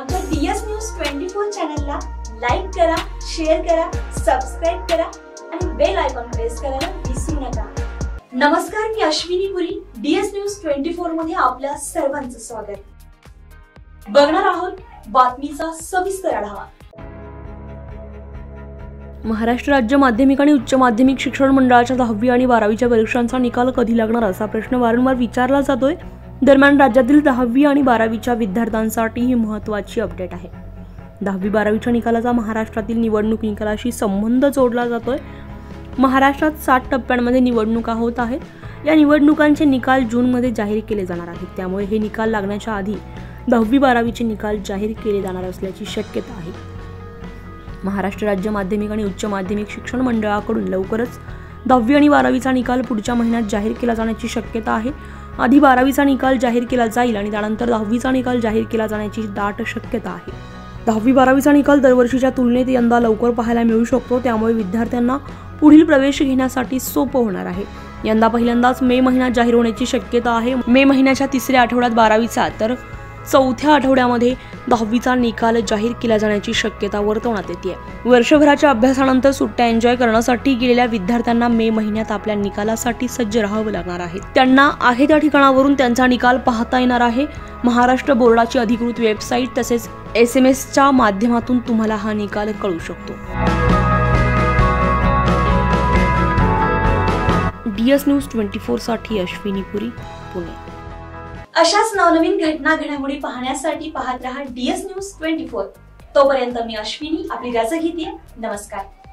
आमच्या DS news 24 चॅनलला like करा, शेअर करा, सबस्क्राइब करा आणि बेल आयकॉन प्रेस करायला विसरू नका। नमस्कार, मी अश्विनी पुरी, डीएस न्यूज 24 मध्ये आपल्या सर्वांचं स्वागत। बघणार आहोत बातमीचा सविस्तर आढावा। महाराष्ट्र राज्य माध्यमिक आणि उच्च माध्यमिक शिक्षण मंडळाच्या 10वी आणि 12वीच्या परीक्षांचा निकाल कधी लागणार असा प्रश्न वारंवार विचारला जातोय। दरम्यान राज्यातील 10वी आणि 12वीच्या विद्यार्थ्यांसाठी ही महत्त्वाची अपडेट आहे। 10वी 12वीच्या निकालाचा महाराष्ट्रातील निवडणूक निकालाशी संबंध जोडला जातोय। महाराष्ट्रात 7 टप्प्यांमध्ये निवडणुका होत आहेत। या निवडणुकांचे निकाल जूनमध्ये जाहीर केले जाणार आहेत। त्यामुळे हे निकाल लागण्याच्या आधी 10वी 12वीचे निकाल जाहीर केले जाणार असल्याची शक्यता आहे। महाराष्ट्र राज्य माध्यमिक आणि उच्च माध्यमिक शिक्षण मंडळाकडून लवकरच 10वी आणि 12वीचा निकाल पुढच्या महिन्यात जाहीर केला जाण्याची शक्यता आहे। आधी 12वीचा निकाल जाहीर केला जाईल आणि त्यानंतर 10वीचा निकाल जाहीर केला जाण्याची दाट शक्यता आहे। 10वी 12वीचा निकाल दरवर्षीच्या तुलनेत यंदा लवकर पाहायला मिळू शकतो। त्यामुळे विद्यार्थ्यांना पुढील प्रवेश घेण्यासाठी सोपं होणार आहे। यंदा पहिल्यांदाच मे महिन्यात जाहीर होण्याची शक्यता आहे। मे महिन्याच्या 3ऱ्या आठवड्यात 12वीचा तर 4थ्या आठवड्यामध्ये 10वीचा निकाल जाहीर केला जाण्याची शक्यता वर्तवण्यात येते। वर्षभराच्या अभ्यासानंतर सुट्ट्या एन्जॉय करण्यासाठी गेलेल्या विद्यार्थ्यांना मे महिन्यात आपल्या निकालासाठी सज्ज राहावं लागणार आहे। त्यांना आहे त्या ठिकाणावरून त्यांचा निकाल पाहता येणार आहे। महाराष्ट्र बोर्डाची अधिकृत वेबसाईट तसेच SMS च्या माध्यमातून तुम्हाला हा निकाल कळू शकतो। डीएस न्यूज 24 साठी अश्विनी पुरी, पुणे। अशाच नवनवीन घटना घडामोडी पाहण्यासाठी पाहत रहा डीएस न्यूज 24। तोपर्यंत मी अश्विनी आपली रजा घेते। नमस्कार।